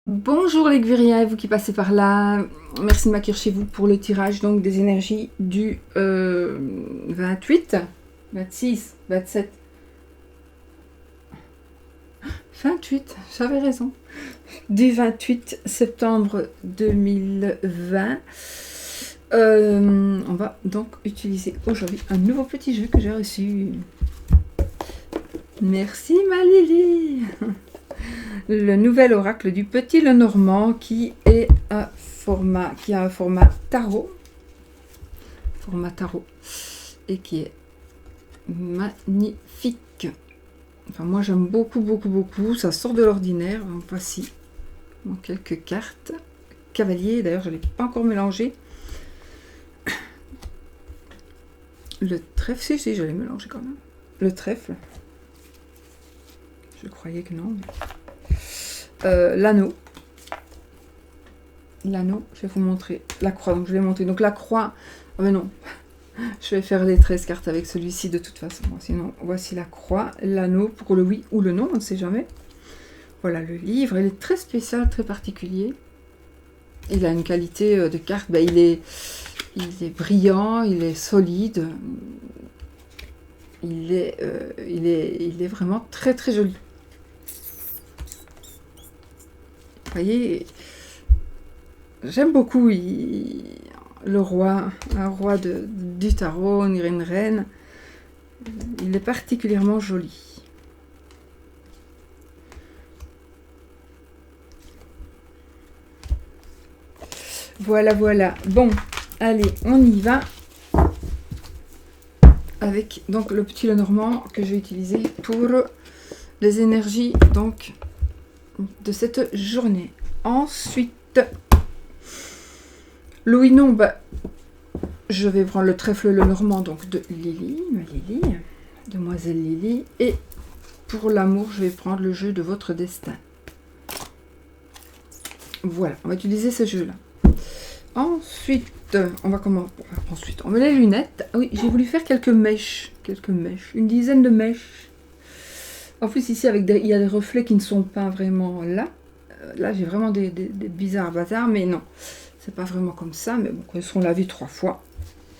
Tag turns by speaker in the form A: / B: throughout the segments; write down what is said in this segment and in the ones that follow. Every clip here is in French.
A: Bonjour les Guériens, vous qui passez par là, merci de m'accueillir chez vous pour le tirage donc des énergies du 28, 26, 27, 28, j'avais raison, du 28 septembre 2020. On va donc utiliser aujourd'hui un nouveau petit jeu que j'ai reçu. Merci ma Lily. Le nouvel oracle du Petit Lenormand qui a un format tarot, et qui est magnifique. Enfin moi j'aime beaucoup, ça sort de l'ordinaire. Voici quelques cartes. Cavalier, d'ailleurs je ne l'ai pas encore mélangé. Le trèfle, si je l'ai mélangé quand même. Le trèfle. Je croyais que non. L'anneau, je vais vous montrer la croix, donc je vais montrer, donc la croix, ah ben non, je vais faire les 13 cartes avec celui-ci de toute façon, sinon voici la croix, l'anneau pour le oui ou le non, on ne sait jamais. Voilà le livre, il est très spécial, très particulier, il a une qualité de carte, ben il est brillant, il est solide, il est vraiment très joli. Vous voyez, j'aime beaucoup le roi, un roi du tarot, une reine. Il est particulièrement joli. Voilà. Bon, allez, on y va. Avec donc le petit Lenormand que j'ai utilisé pour les énergies donc de cette journée. Ensuite, Louis-Non, je vais prendre le trèfle Lenormand donc de Lily, demoiselle Lily, et pour l'amour, je vais prendre le jeu de votre destin. Voilà, on va utiliser ce jeu-là. Ensuite, on va comment? Ensuite, on met les lunettes. Oui, j'ai voulu faire quelques mèches, une dizaine de mèches. En plus, ici, il y a des reflets qui ne sont pas vraiment là. Là, j'ai vraiment des bizarres bazars, mais non, c'est pas vraiment comme ça. Mais bon, quand ils seront lavés 3 fois,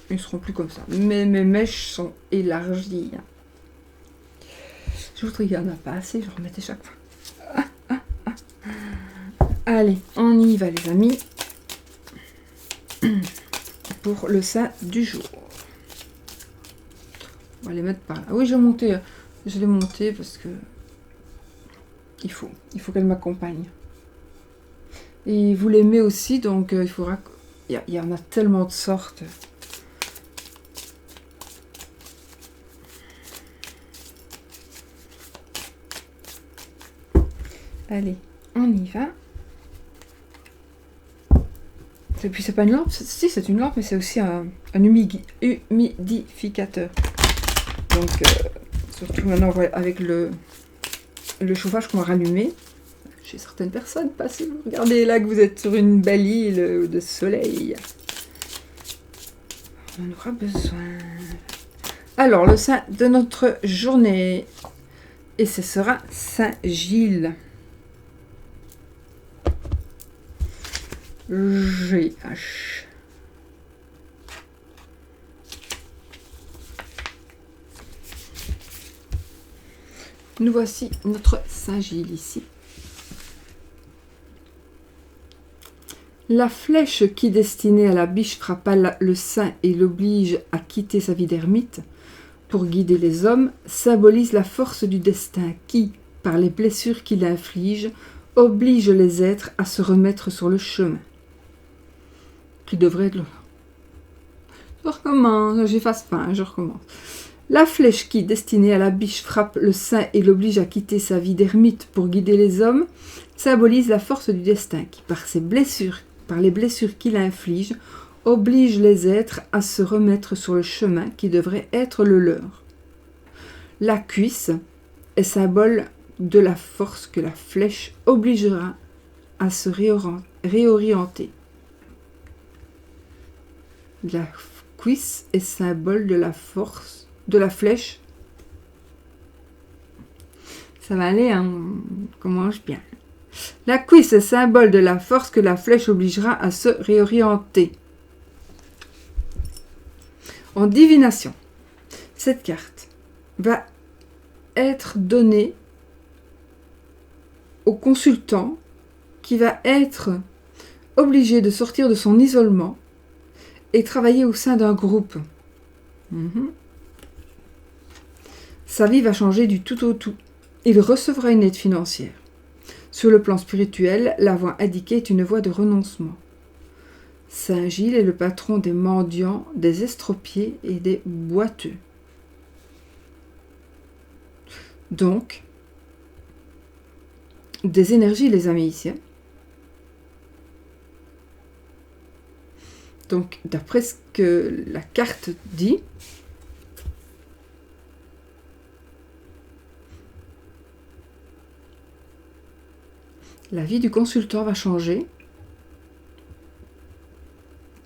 A: ils seront plus comme ça. Mais mes mèches sont élargies. Je voudrais qu'il n'y en a pas assez, je remettais chaque fois. Allez, on y va les amis. Pour le saint du jour. On va les mettre par là. Ah oui, je l'ai monté parce que il faut qu'elle m'accompagne. Et vous l'aimez aussi, donc il faudra... Il y en a tellement de sortes. Allez, on y va. Et puis c'est pas une lampe, si c'est une lampe, mais c'est aussi un humidificateur. Donc surtout maintenant avec le chauffage qu'on va rallumer. Chez certaines personnes, passez-vous. Regardez là que vous êtes sur une belle île de soleil. On en aura besoin. Alors, le saint de notre journée. Et ce sera Saint Gilles. GH. Nous voici notre Saint Gilles ici. La flèche qui, destinée à la biche, frappa le saint et l'oblige à quitter sa vie d'ermite pour guider les hommes, symbolise la force du destin qui, par les blessures qu'il inflige, oblige les êtres à se remettre sur le chemin. Qui devrait être... Je recommence, j'efface pas, je recommence. La flèche qui, destinée à la biche, frappe le saint et l'oblige à quitter sa vie d'ermite pour guider les hommes, symbolise la force du destin qui, par les blessures qu'il inflige, oblige les êtres à se remettre sur le chemin qui devrait être le leur. La cuisse est symbole de la force que la flèche obligera à se réorienter. La cuisse est symbole de la force de la flèche. Ça va aller, hein, on mange bien. La cuisse est symbole de la force que la flèche obligera à se réorienter. En divination, cette carte va être donnée au consultant qui va être obligé de sortir de son isolement et travailler au sein d'un groupe. Sa vie va changer du tout au tout. Il recevra une aide financière. Sur le plan spirituel, la voie indiquée est une voie de renoncement. Saint Gilles est le patron des mendiants, des estropiés et des boiteux. Donc, des énergies, les amis, ici. Donc, d'après ce que la carte dit, la vie du consultant va changer.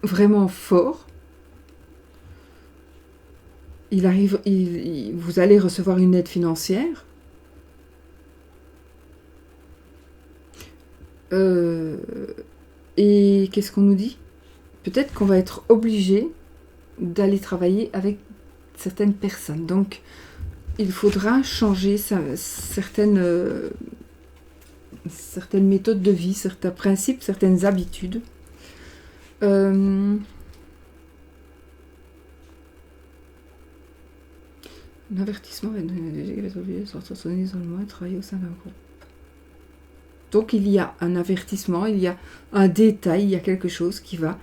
A: Vraiment fort. Vous allez recevoir une aide financière. Et qu'est-ce qu'on nous dit? Peut-être qu'on va être obligé d'aller travailler avec certaines personnes. Donc, il faudra changer certaines méthodes de vie, certains principes, certaines habitudes. Un avertissement va être obligé de sortir de son isolement et travailler au sein d'un groupe. Donc il y a un avertissement, il y a un détail, il y a quelque chose qui va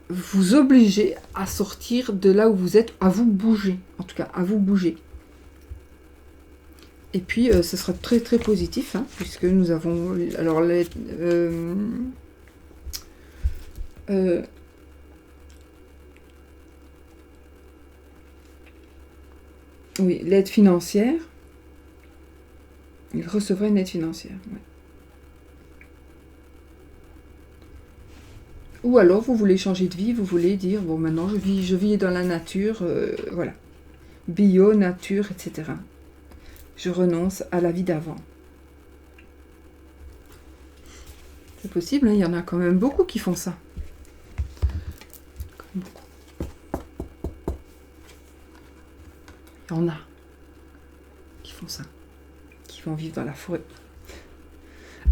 A: vous obliger à sortir de là où vous êtes, à vous bouger, en tout cas à vous bouger. Et puis ce sera très très positif, hein, puisque nous avons alors oui, l'aide financière. Il recevra une aide financière. Ouais. Ou alors vous voulez changer de vie, vous voulez dire bon maintenant je vis dans la nature, voilà, bio, nature, etc. Je renonce à la vie d'avant. C'est possible, hein, il y en a quand même beaucoup qui font ça. Il y en a qui font ça, qui vont vivre dans la forêt.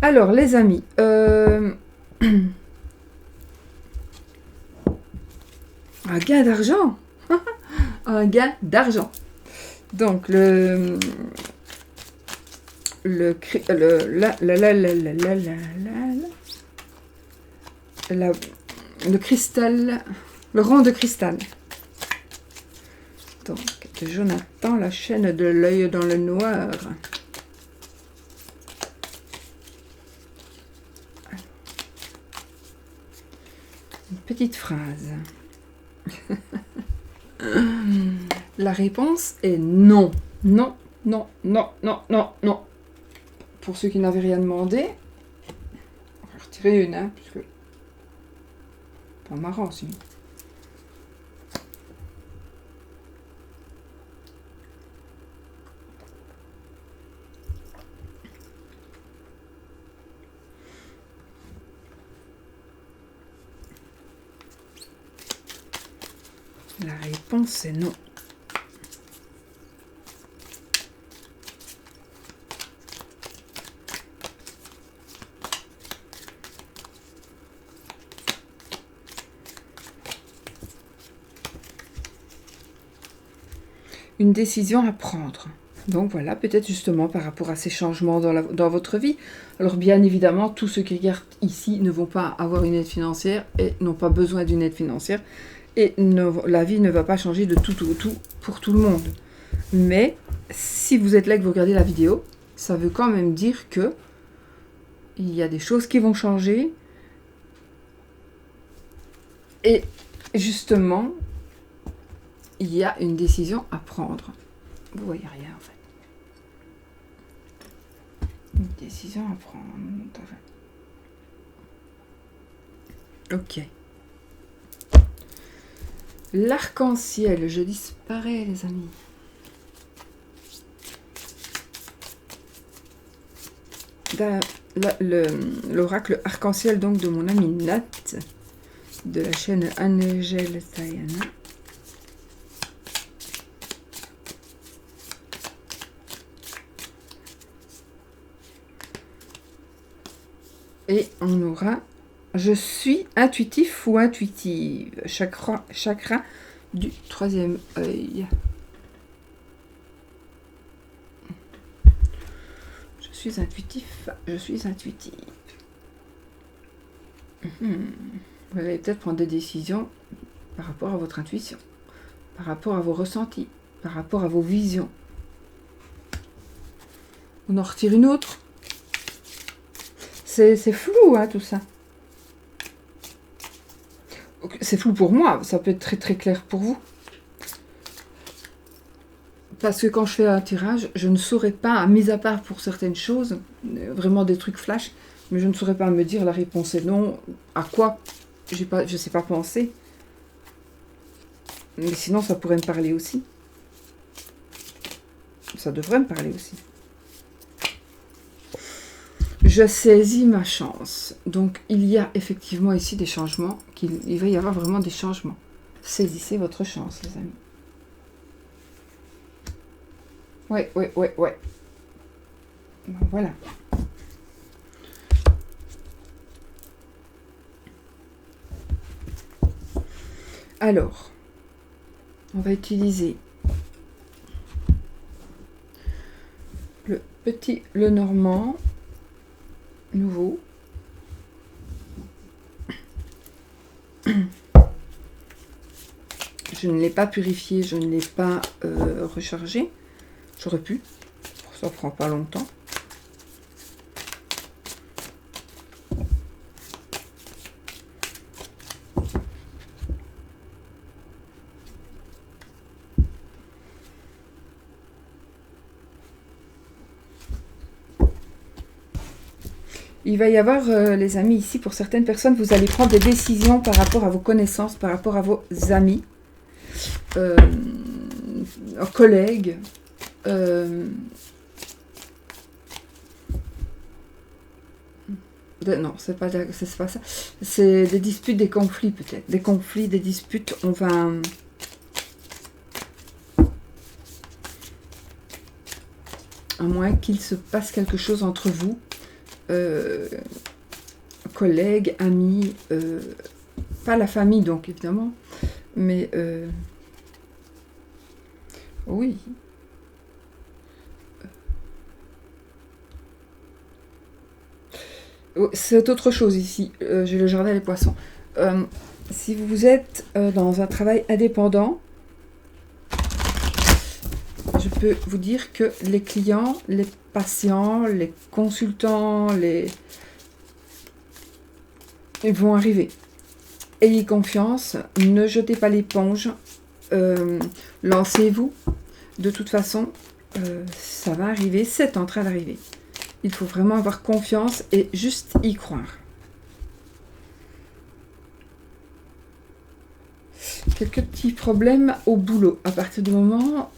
A: Alors les amis, un gain d'argent. Un gain d'argent. Donc le cristal, le rang de cristal. Donc de Jonathan, la chaîne de l'œil dans le noir. Une petite phrase. La réponse est non. Non, non, non, non, non, non. Pour ceux qui n'avaient rien demandé, on va retirer une, hein, puisque pas marrant aussi. La réponse est non. Une décision à prendre. Donc voilà, peut-être justement par rapport à ces changements dans votre vie. Alors bien évidemment, tous ceux qui regardent ici ne vont pas avoir une aide financière et n'ont pas besoin d'une aide financière. Et la vie ne va pas changer de tout au tout pour tout le monde. Mais si vous êtes là et que vous regardez la vidéo, ça veut quand même dire que il y a des choses qui vont changer. Et justement, il y a une décision à prendre. Vous voyez rien en fait. Une décision à prendre. Ok. L'arc-en-ciel, je disparais les amis. l'oracle arc-en-ciel donc de mon ami Nat, de la chaîne Angel Diana. Et on aura « Je suis intuitif ou intuitive », chakra du troisième œil. Je suis intuitif, je suis intuitive. Vous allez peut-être prendre des décisions par rapport à votre intuition, par rapport à vos ressentis, par rapport à vos visions. On en retire une autre. C'est flou, hein, tout ça. C'est flou pour moi, ça peut être très très clair pour vous. Parce que quand je fais un tirage, je ne saurais pas, mis à part pour certaines choses, vraiment des trucs flash, mais je ne saurais pas me dire la réponse est non, à quoi, je ne sais pas penser. Mais sinon, ça pourrait me parler aussi. Ça devrait me parler aussi. Je saisis ma chance. Donc, il y a effectivement ici des changements. Il va y avoir vraiment des changements. Saisissez votre chance, les amis. Ouais. Voilà. Alors, on va utiliser le normand nouveau. Je ne l'ai pas purifié, je ne l'ai pas rechargé. J'aurais pu, ça prend pas longtemps. Il va y avoir, les amis, ici, pour certaines personnes, vous allez prendre des décisions par rapport à vos connaissances, par rapport à vos amis, collègues, non, c'est pas ça. C'est des disputes, des conflits peut-être. Des conflits, des disputes, on va... À moins qu'il se passe quelque chose entre vous. Collègues, amis, pas la famille donc évidemment, mais oui. C'est autre chose ici, j'ai le jardin des poissons. Si vous êtes dans un travail indépendant, je peux vous dire que les clients, les patients, les consultants, ils vont arriver. Ayez confiance, ne jetez pas l'éponge, lancez-vous. De toute façon, ça va arriver, c'est en train d'arriver. Il faut vraiment avoir confiance et juste y croire. Quelques petits problèmes au boulot. À partir du moment...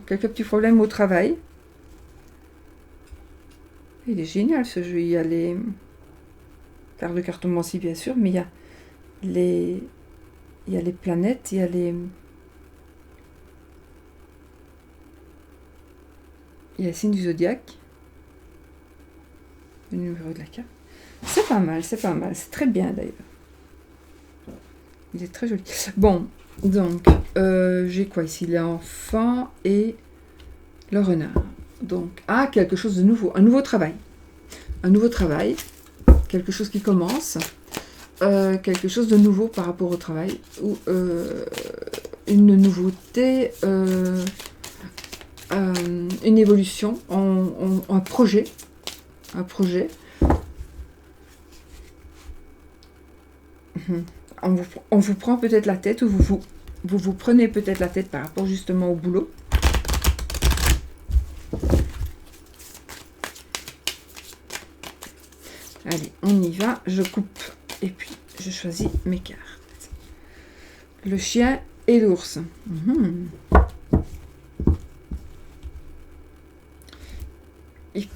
A: quelques petits problèmes au travail. Il est génial ce jeu. Il y a les cartes de cartomancie, bien sûr, mais il y a les planètes, il y a les signes du zodiaque. Le numéro de la carte. C'est pas mal, c'est très bien d'ailleurs. Il est très joli. Bon, donc, j'ai quoi ici? L'enfant et le renard. Donc, quelque chose de nouveau. Un nouveau travail. Un nouveau travail. Quelque chose qui commence. Quelque chose de nouveau par rapport au travail. Ou une nouveauté. Une évolution. Un projet. Un projet. On vous prend peut-être la tête ou vous prenez peut-être la tête par rapport justement au boulot. Allez, on y va. Je coupe et puis je choisis mes cartes. Le chien et l'ours.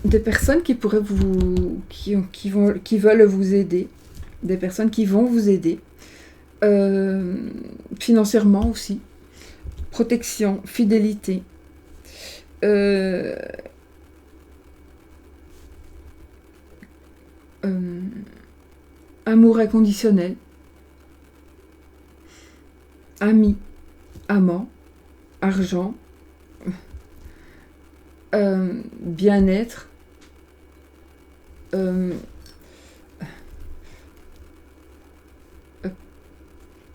A: des personnes qui pourraient qui veulent vous aider, des personnes qui vont vous aider, financièrement aussi, protection, fidélité, amour inconditionnel, amis, amant, argent, bien-être,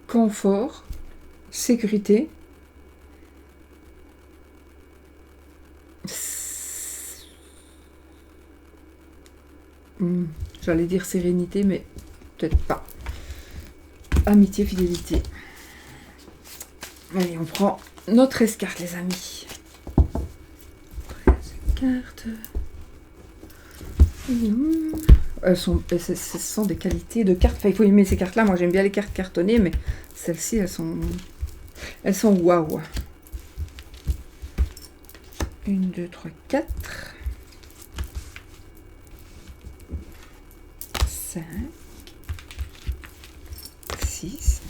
A: confort, sécurité, j'allais dire sérénité, mais peut-être pas. Amitié, fidélité. Allez, on prend notre escarte, les amis. Cartes. Ce sont des qualités de cartes. Enfin, il faut aimer ces cartes-là. Moi, j'aime bien les cartes cartonnées, mais celles-ci, elles sont waouh. 1, 2, 3, 4. 5. 6.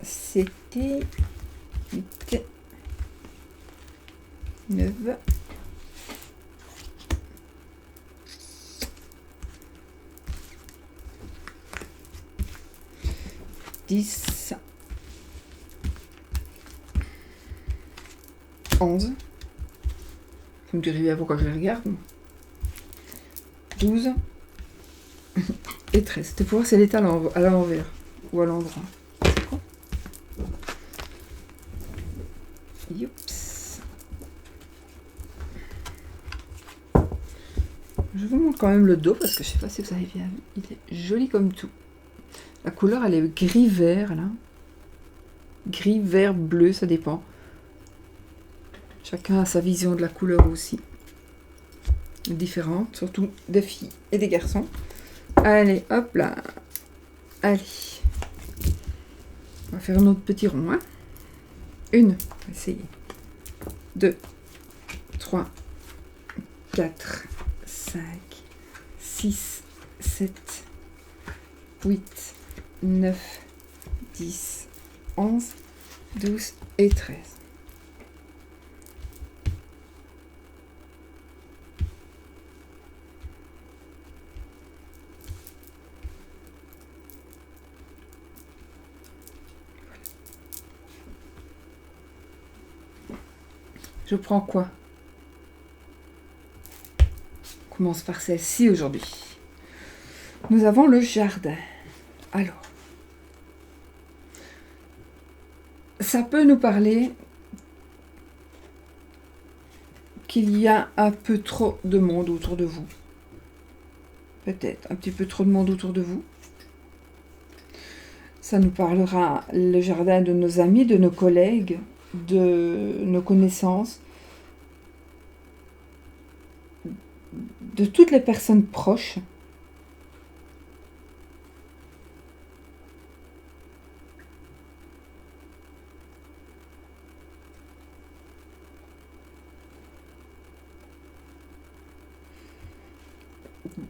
A: 7. 8. 9. 10. 11. Vous me direz bien pourquoi je les regarde. 12. Et 13. C'était pour voir si elle est à l'envers ou à l'endroit. Youps. Je vous montre quand même le dos parce que je sais pas si vous avez bien vu. Il est joli comme tout. La couleur, elle est gris-vert là. Gris, vert, bleu, ça dépend. Chacun a sa vision de la couleur aussi. Différente, surtout des filles et des garçons. Allez, hop là. Allez. On va faire notre petit rond. Hein. 1, on va essayer. 2, 3, 4, 5, 6, 7, 8, 9, 10, 11, 12 et 13. Je prends quoi? On commence par celle-ci aujourd'hui. Nous avons le jardin. Alors, ça peut nous parler qu'il y a un peu trop de monde autour de vous. Peut-être un petit peu trop de monde autour de vous. Ça nous parlera le jardin de nos amis, de nos collègues, de nos connaissances, de toutes les personnes proches.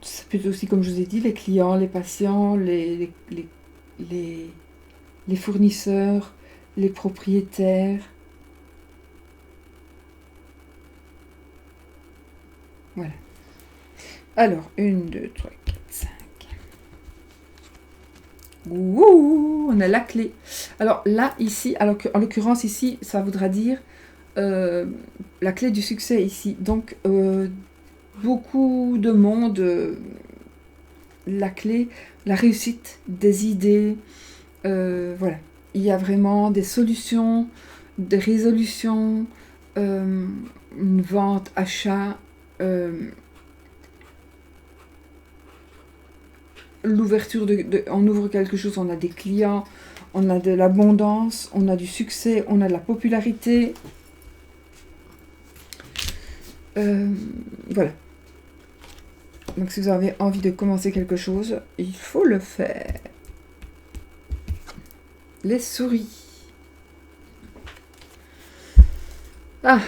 A: Ça peut être aussi, comme je vous ai dit, les clients, les patients, les fournisseurs, les propriétaires. Voilà. Alors, 1, 2, 3, 4, 5. Ouh, on a la clé. Alors là, ici, alors en l'occurrence ici, ça voudra dire la clé du succès ici. Donc, beaucoup de monde, la clé, la réussite des idées, voilà. Il y a vraiment des solutions, des résolutions, une vente, achat, l'ouverture on ouvre quelque chose, on a des clients, on a de l'abondance, on a du succès, on a de la popularité. Voilà. Donc si vous avez envie de commencer quelque chose, il faut le faire. Les souris. Ah.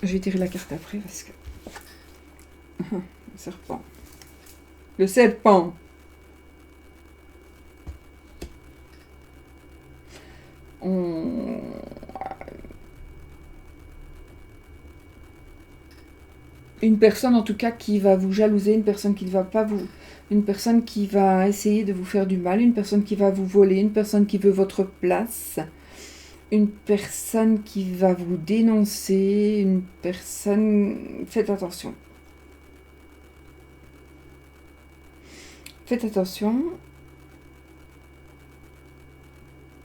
A: Je vais tirer la carte après parce que... Le serpent. Le serpent. Une personne en tout cas qui va vous jalouser, une personne qui ne va pas vous... Une personne qui va essayer de vous faire du mal, une personne qui va vous voler, une personne qui veut votre place, une personne qui va vous dénoncer, une personne... Faites attention. Faites attention.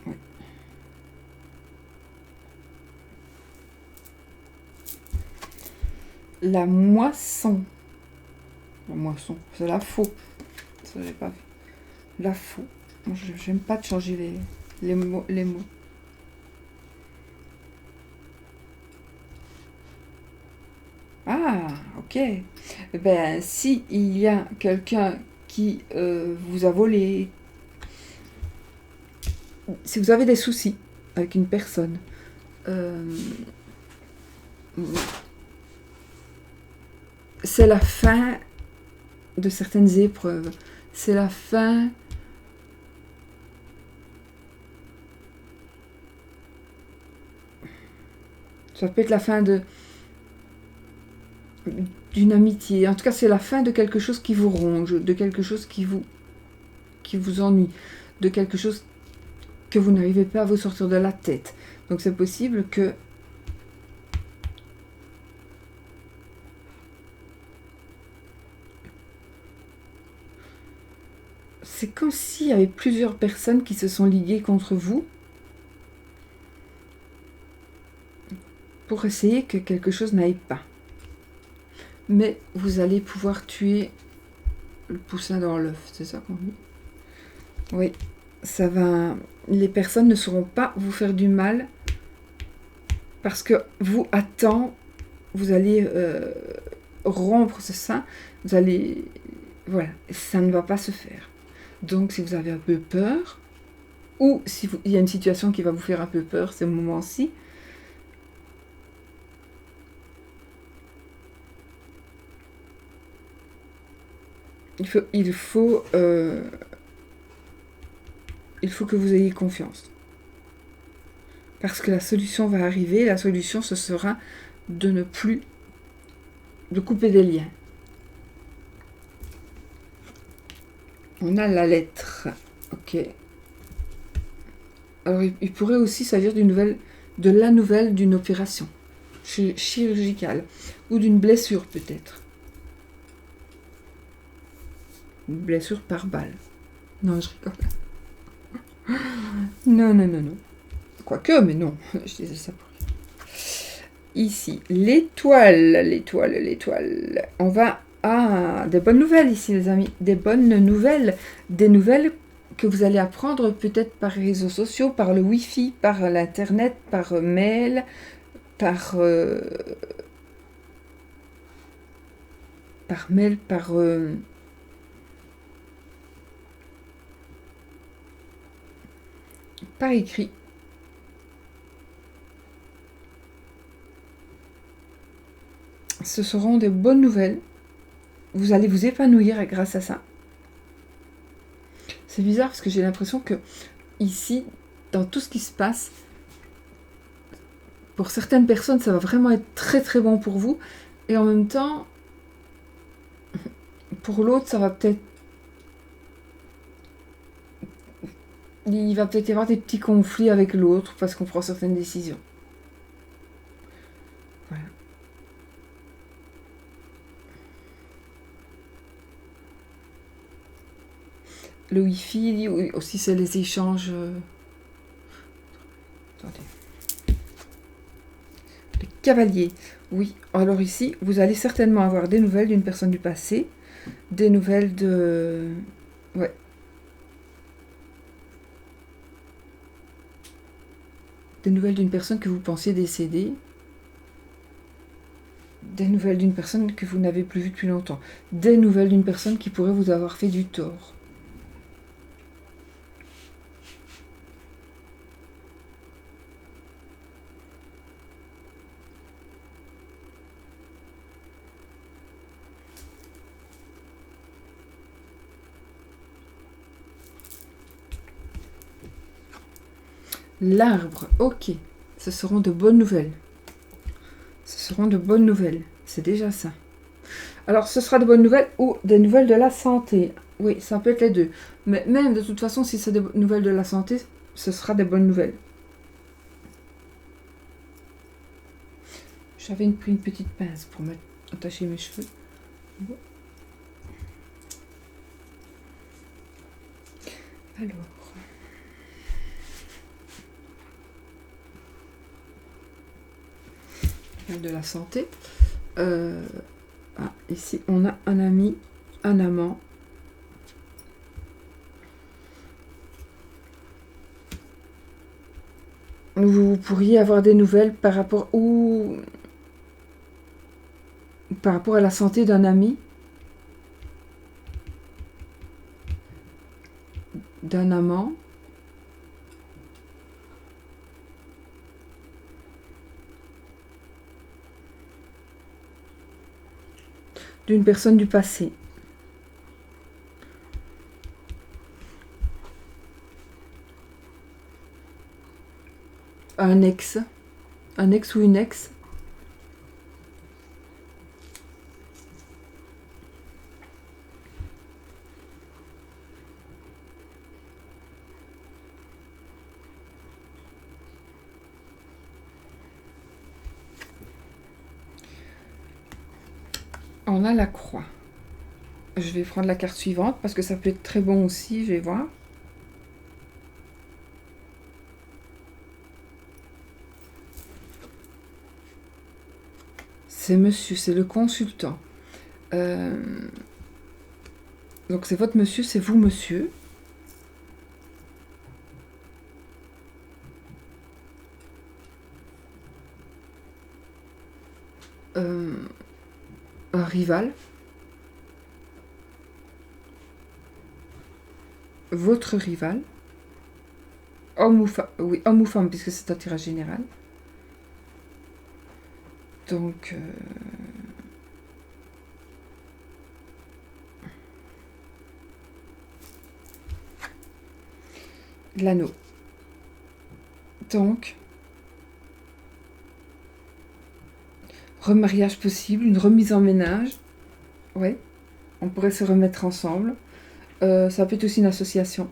A: Oui. La moisson. La moisson, c'est la faux. Ça, j'ai pas vu. La faux. Moi, j'aime pas de changer les mots. Ah, ok. Eh ben, si il y a quelqu'un qui vous a volé, si vous avez des soucis avec une personne, c'est la fin de certaines épreuves. C'est la fin... Ça peut être la fin d'une amitié. En tout cas, c'est la fin de quelque chose qui vous ronge, de quelque chose qui vous ennuie, de quelque chose que vous n'arrivez pas à vous sortir de la tête. Donc c'est possible que c'est comme s'il y avait plusieurs personnes qui se sont liguées contre vous pour essayer que quelque chose n'aille pas. Mais vous allez pouvoir tuer le poussin dans l'œuf, c'est ça qu'on dit? Oui, ça va... Les personnes ne sauront pas vous faire du mal parce que vous, à temps, vous allez rompre ce sein, vous allez... Voilà, ça ne va pas se faire. Donc, si vous avez un peu peur, ou si il y a une situation qui va vous faire un peu peur, ce moment-ci, il faut que vous ayez confiance. Parce que la solution va arriver, la solution, ce sera de ne plus... de couper des liens. On a la lettre. Ok. Alors, il pourrait aussi s'agir de la nouvelle d'une opération chirurgicale ou d'une blessure peut-être. Une blessure par balle. Non, je rigole. Non. Quoique, mais non. Je disais ça pour rien. Ici, l'étoile. On va à des bonnes nouvelles ici, les amis. Des bonnes nouvelles. Des nouvelles que vous allez apprendre peut-être par les réseaux sociaux, par le Wi-Fi, par l'Internet, par mail, par écrit. Ce seront des bonnes nouvelles. Vous allez vous épanouir grâce à ça. C'est bizarre parce que j'ai l'impression que ici, dans tout ce qui se passe, pour certaines personnes, ça va vraiment être très très bon pour vous. Et en même temps, pour l'autre, ça va peut-être... Il va peut-être y avoir des petits conflits avec l'autre parce qu'on prend certaines décisions. Voilà. Le Wi-Fi, oui, aussi c'est les échanges... Attendez. Le cavalier. Oui, alors ici, vous allez certainement avoir des nouvelles d'une personne du passé, des nouvelles de... Ouais. Des nouvelles d'une personne que vous pensiez décédée, des nouvelles d'une personne que vous n'avez plus vue depuis longtemps, des nouvelles d'une personne qui pourrait vous avoir fait du tort. L'arbre, ok. Ce seront de bonnes nouvelles. Ce seront de bonnes nouvelles. C'est déjà ça. Alors, ce sera de bonnes nouvelles ou des nouvelles de la santé. Oui, ça peut être les deux. Mais même de toute façon, si c'est des nouvelles de la santé, ce sera des bonnes nouvelles. J'avais pris une petite pince pour attacher mes cheveux. Alors. De la santé. Ici, on a un ami, un amant. Vous pourriez avoir des nouvelles par rapport à la santé d'un ami, d'un amant. D'une personne du passé. Un ex ou une ex. On a la croix. Je vais prendre la carte suivante parce que ça peut être très bon aussi, je vais voir. C'est monsieur, c'est le consultant. Donc c'est votre monsieur, c'est vous monsieur. Un rival. Votre rival. Homme ou femme, oui, homme ou femme, puisque c'est un tirage général. Donc, l'anneau. Donc, remariage possible, une remise en ménage. Ouais, on pourrait se remettre ensemble. Ça peut être aussi une association.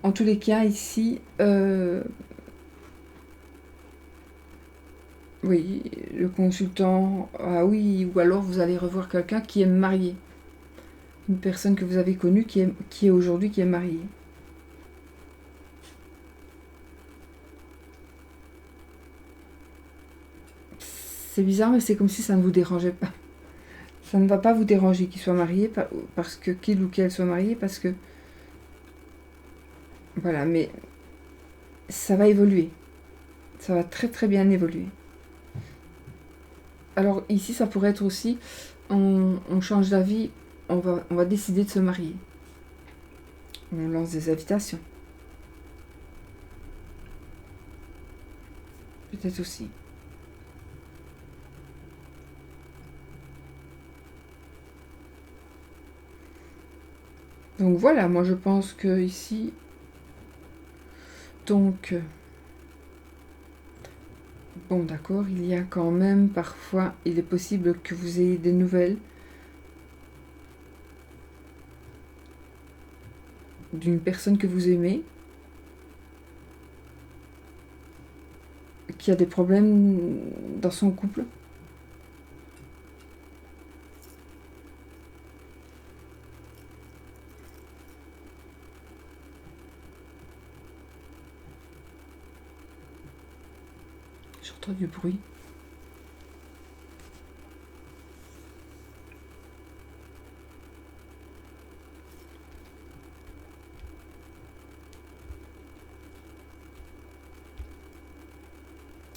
A: En tous les cas, ici, oui, le consultant, ah oui, ou alors vous allez revoir quelqu'un qui est marié. Une personne que vous avez connue qui est aujourd'hui qui est mariée. C'est bizarre, mais c'est comme si ça ne vous dérangeait pas. Ça ne va pas vous déranger qu'il soit marié, parce que qu'il ou qu'elle soit marié, parce que... Voilà, mais ça va évoluer. Ça va très très bien évoluer. Alors ici, ça pourrait être aussi, on change d'avis, on va décider de se marier. On lance des invitations. Peut-être aussi. Donc voilà, moi je pense que ici, donc, bon d'accord, il y a quand même parfois, il est possible que vous ayez des nouvelles d'une personne que vous aimez, qui a des problèmes dans son couple. J'entends du bruit.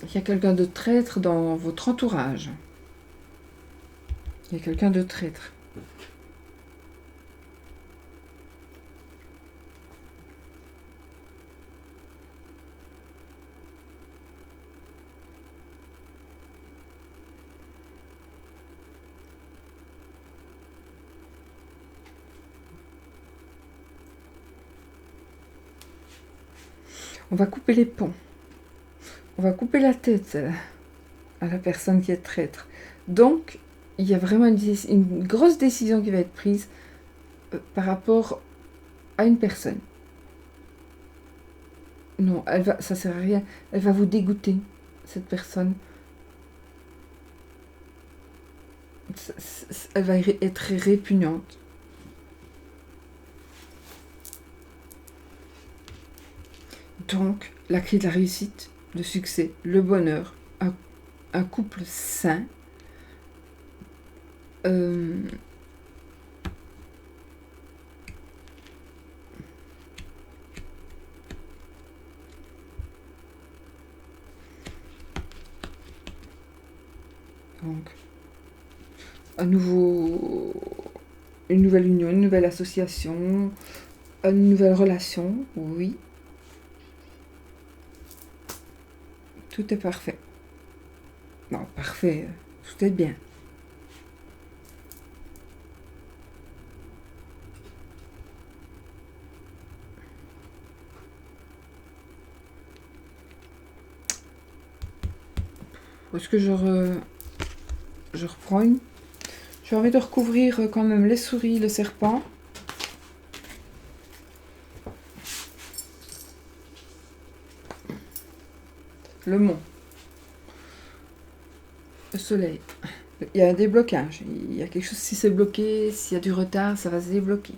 A: Il y a quelqu'un de traître dans votre entourage. Il y a quelqu'un de traître. On va couper les ponts. On va couper la tête à la personne qui est traître. Donc, il y a vraiment une grosse décision qui va être prise par rapport à une personne. Non, ça sert à rien. Elle va vous dégoûter, cette personne. Elle va être répugnante. Donc, la clé de la réussite, le succès, le bonheur, un couple sain, donc, une nouvelle union, une nouvelle association, une nouvelle relation, oui. Tout est parfait. Non, parfait, tout est bien. Est-ce que je reprends une? J'ai envie de recouvrir quand même les souris, le serpent. Le mont. Le soleil. Il y a un déblocage. Il y a quelque chose, si c'est bloqué, s'il y a du retard, ça va se débloquer.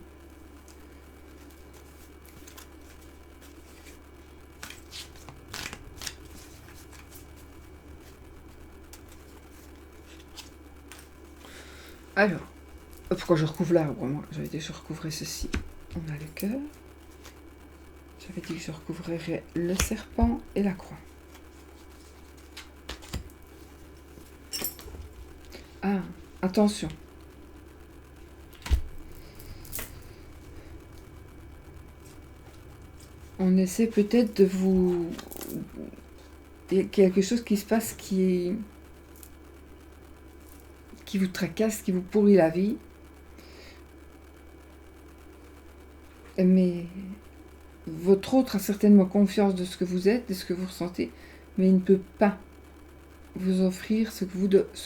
A: Alors, pourquoi je recouvre l'arbre, moi? J'avais dit que je recouvrais ceci. On a le cœur. J'avais dit que je recouvrirais le serpent et la croix. Ah, attention. On essaie peut-être de vous... Il y a quelque chose qui se passe qui vous tracasse, qui vous pourrit la vie. Mais votre autre a certainement confiance de ce que vous êtes, de ce que vous ressentez, mais il ne peut pas vous offrir ce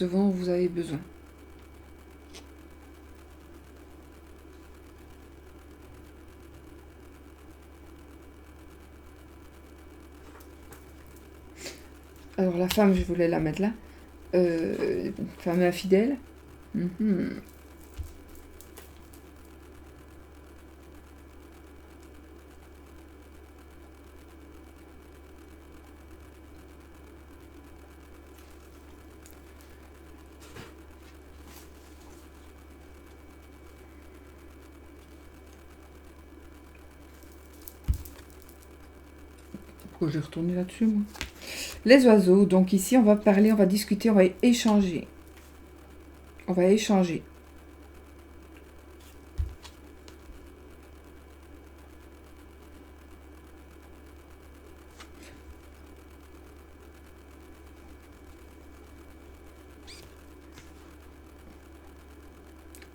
A: dont vous avez besoin. Alors la femme, je voulais la mettre là. Femme infidèle. Pourquoi j'ai retourné là-dessus, moi? Les oiseaux, donc ici on va parler, on va discuter, on va échanger. On va échanger.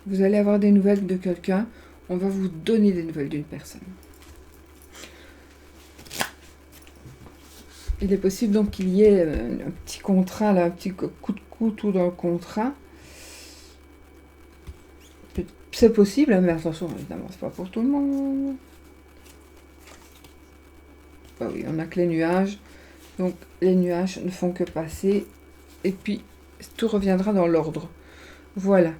A: Vous allez avoir des nouvelles de quelqu'un, on va vous donner des nouvelles d'une personne. Il est possible donc qu'il y ait un petit contrat, là, un petit coup de couteau dans le contrat. C'est possible, mais attention, évidemment, c'est pas pour tout le monde. Bah oui, on n'a que les nuages. Donc, les nuages ne font que passer. Et puis, tout reviendra dans l'ordre. Voilà.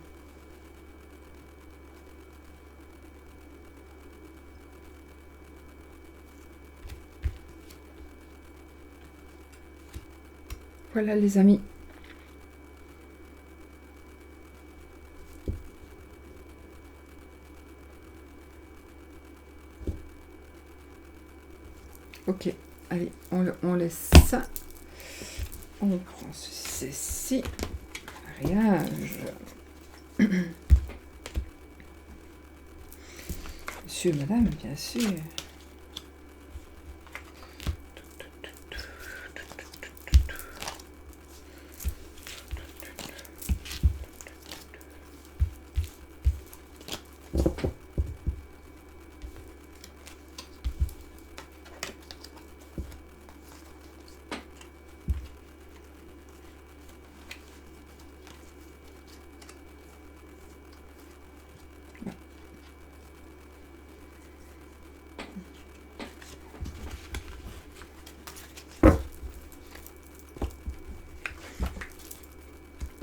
A: Voilà, les amis. Ok, allez, on laisse ça. On prend ceci. Mariage. Monsieur, madame, bien sûr.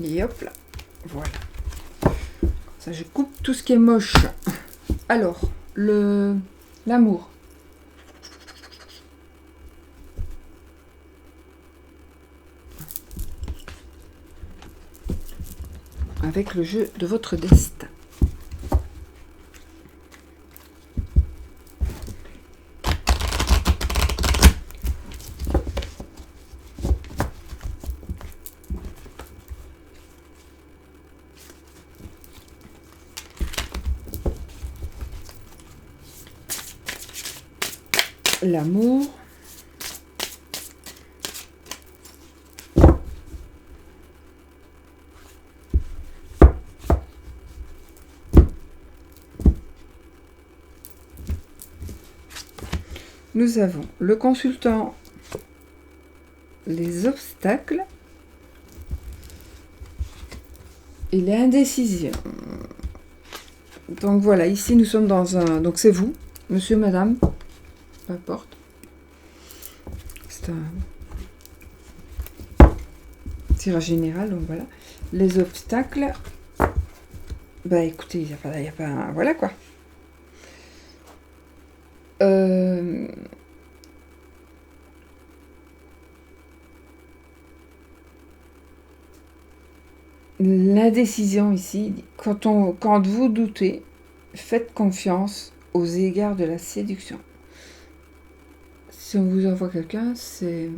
A: Et hop là, voilà. Ça, je coupe tout ce qui est moche. Alors, l'amour. Avec le jeu de votre destin. L'amour. Nous avons le consultant, les obstacles et l'indécision. Donc voilà, ici nous sommes dans un... Donc c'est vous, monsieur, madame, peu importe. C'est un tirage général, donc voilà. Les obstacles, bah écoutez, il n'y a pas un... Voilà quoi. L'indécision ici, quand vous doutez, faites confiance aux égards de la séduction. Si on vous envoie quelqu'un, c'est...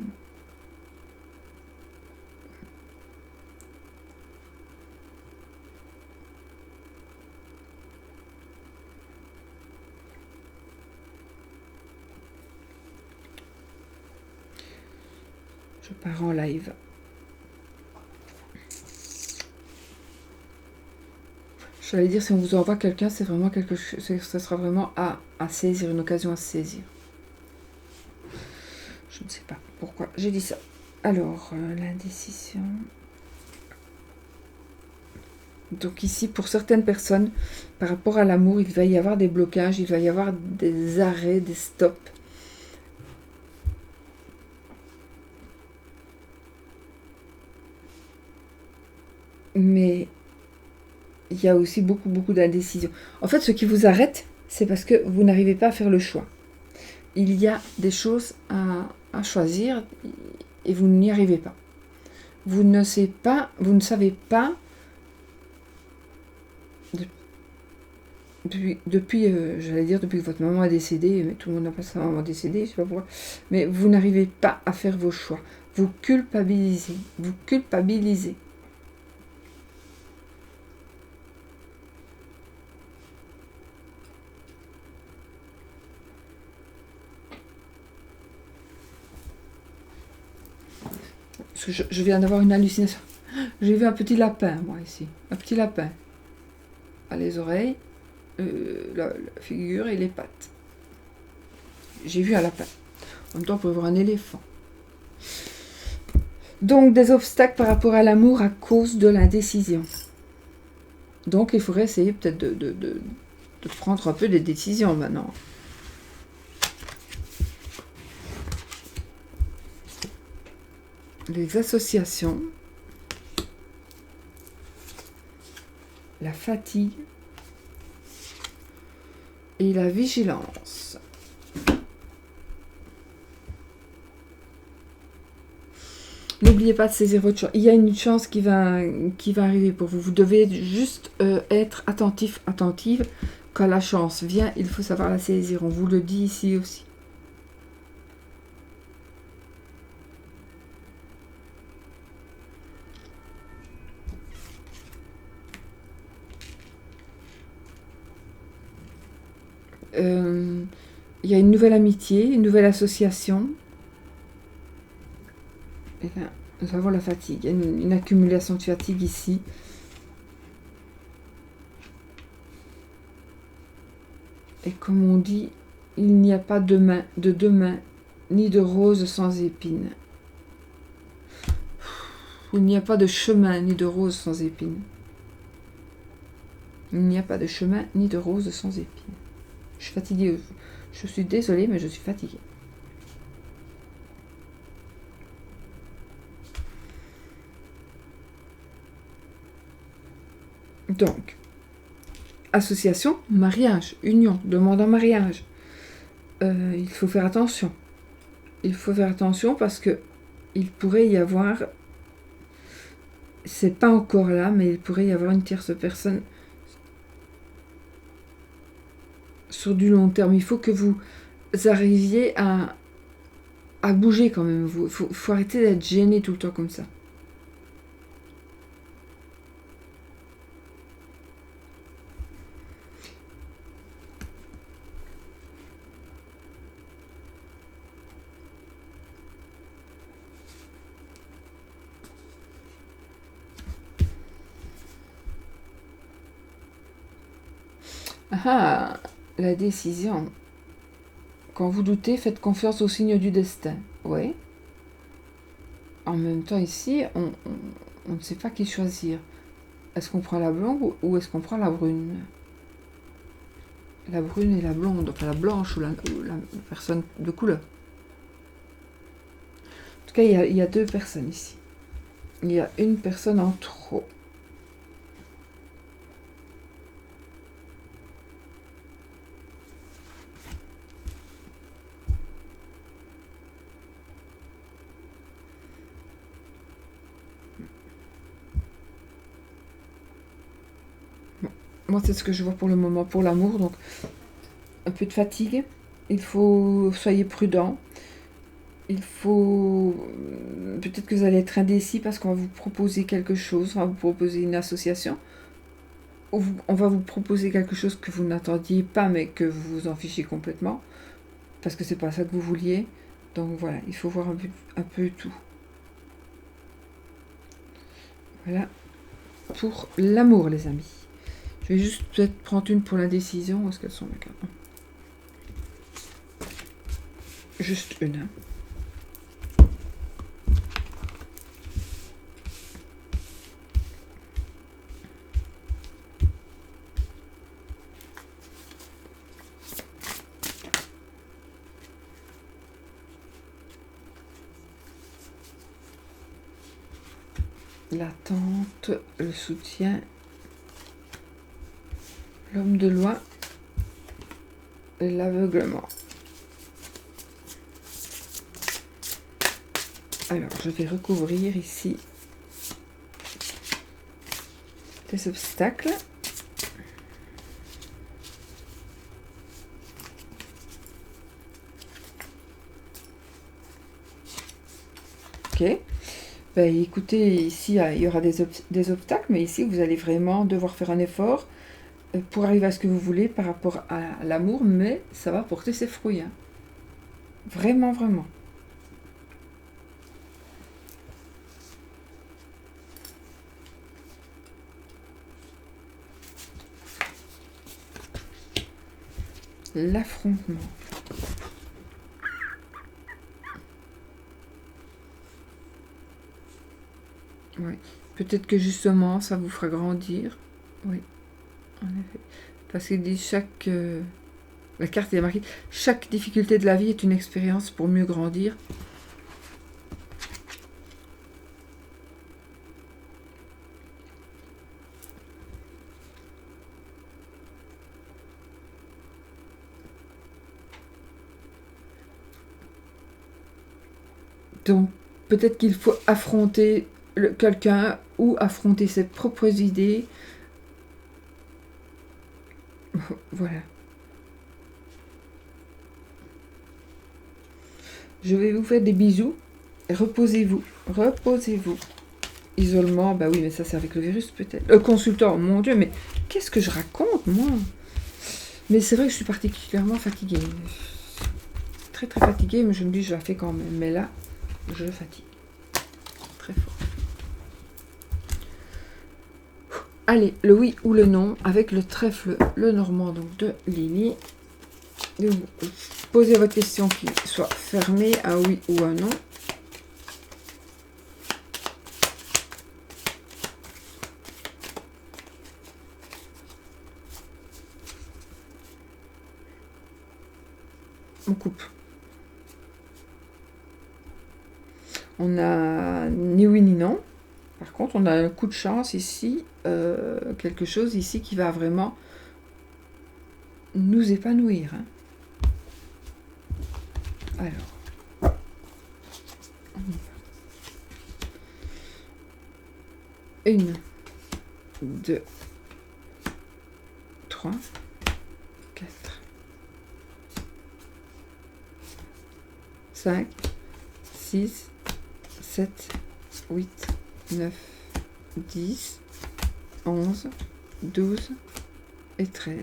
A: Je pars en live. J'allais dire, si on vous envoie quelqu'un, c'est vraiment quelque chose, ce sera vraiment à saisir, une occasion à saisir. Je ne sais pas pourquoi j'ai dit ça. Alors, l'indécision. Donc ici, pour certaines personnes, par rapport à l'amour, il va y avoir des blocages, il va y avoir des arrêts, des stops. Mais il y a aussi beaucoup d'indécision. En fait, ce qui vous arrête, c'est parce que vous n'arrivez pas à faire le choix. Il y a des choses à choisir et vous n'y arrivez pas. Vous ne savez pas depuis j'allais dire depuis que votre maman a décédé, mais tout le monde n'a pas sa maman décédée, je sais pas pourquoi, mais vous n'arrivez pas à faire vos choix. Vous culpabilisez. Parce que je viens d'avoir une hallucination. J'ai vu un petit lapin, moi, ici. Un petit lapin. À les oreilles, la figure et les pattes. J'ai vu un lapin. En même temps, on pourrait voir un éléphant. Donc, des obstacles par rapport à l'amour à cause de l'indécision. Donc, il faudrait essayer peut-être de prendre un peu des décisions maintenant. Les associations. La fatigue. Et la vigilance. N'oubliez pas de saisir votre chance. Il y a une chance qui va arriver pour vous. Vous devez juste être attentive. Quand la chance vient, il faut savoir la saisir. On vous le dit ici aussi. Il y a une nouvelle amitié, une nouvelle association. Et là, nous avons la fatigue. Il y a une accumulation de fatigue ici. Et comme on dit, il n'y a pas de demain, ni de rose sans épines. Il n'y a pas de chemin, ni de rose sans épines. Il n'y a pas de chemin, ni de rose sans épines. Je suis fatiguée. Je suis désolée, mais je suis fatiguée. Donc, association, mariage, union, demande en mariage. Il faut faire attention. Il faut faire attention parce que il pourrait y avoir, c'est pas encore là, mais il pourrait y avoir une tierce personne sur du long terme. Il faut que vous arriviez à bouger quand même. Il faut arrêter d'être gêné tout le temps comme ça. Ah, la décision. Quand vous doutez, faites confiance au signe du destin. Oui. En même temps, ici, on ne sait pas qui choisir. Est-ce qu'on prend la blonde ou est-ce qu'on prend la brune? La brune et la blonde, enfin la blanche ou la personne de couleur. En tout cas, il y a deux personnes ici. Il y a une personne en trop. Moi, c'est ce que je vois pour le moment, pour l'amour. Donc, un peu de fatigue. Il faut... Soyez prudent. Il faut... Peut-être que vous allez être indécis parce qu'on va vous proposer quelque chose. On va vous proposer une association. Ou on va vous proposer quelque chose que vous n'attendiez pas, mais que vous vous en fichez complètement. Parce que c'est pas ça que vous vouliez. Donc, voilà. Il faut voir un peu tout. Voilà. Pour l'amour, les amis. Je vais juste peut-être prendre une pour l'indécision. Où est-ce qu'elles sont, les cartes? Juste une. Hein. L'attente, le soutien, l'homme de loi et l'aveuglement. Alors, je vais recouvrir ici des obstacles. Ok. Ben, écoutez, ici, il y aura des obstacles, mais ici, vous allez vraiment devoir faire un effort pour arriver à ce que vous voulez par rapport à l'amour, mais ça va porter ses fruits. Hein. Vraiment, vraiment. L'affrontement. Oui. Peut-être que justement, ça vous fera grandir. Oui, en effet. Parce qu'il dit chaque... la carte est marquée. Chaque difficulté de la vie est une expérience pour mieux grandir. Donc, peut-être qu'il faut affronter quelqu'un ou affronter ses propres idées. Voilà. Je vais vous faire des bisous. Reposez-vous. Reposez-vous. Isolement, bah oui, mais ça c'est avec le virus peut-être. Consultant, mon Dieu, mais qu'est-ce que je raconte, moi? Mais c'est vrai que je suis particulièrement fatiguée. Très très fatiguée, mais je me dis je la fais quand même. Mais là, je fatigue. Très fort. Allez, le oui ou le non, avec le trèfle, le normand donc de Lily. Vous posez votre question qui soit fermée, un oui ou un non. On coupe. On a ni oui ni non. Par contre, on a un coup de chance ici, quelque chose ici qui va vraiment nous épanouir. Hein. Alors, on y va. 1, 2, 3, 4, 5, 6, 7, 8, 9, 10, 11, 12 et 13.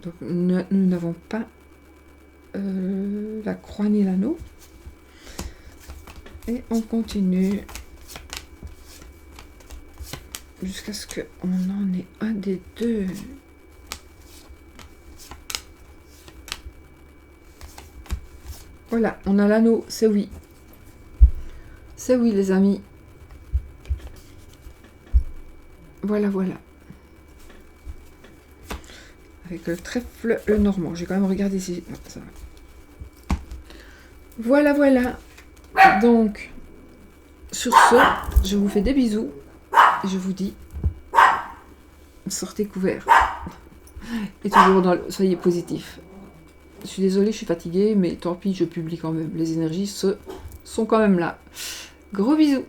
A: Donc nous n'avons pas la croix ni l'anneau. Et on continue jusqu'à ce qu'on en ait un des deux. Voilà, on a l'anneau, c'est oui. C'est oui, les amis. Voilà, voilà. Avec le trèfle, le normand. J'ai quand même regardé si... Non, ça va. Voilà, voilà. Donc, sur ce, je vous fais des bisous. Et je vous dis, sortez couverts. Et toujours dans le... Soyez positifs. Je suis désolée, je suis fatiguée, mais tant pis, je publie quand même. Les énergies sont quand même là. Gros bisous.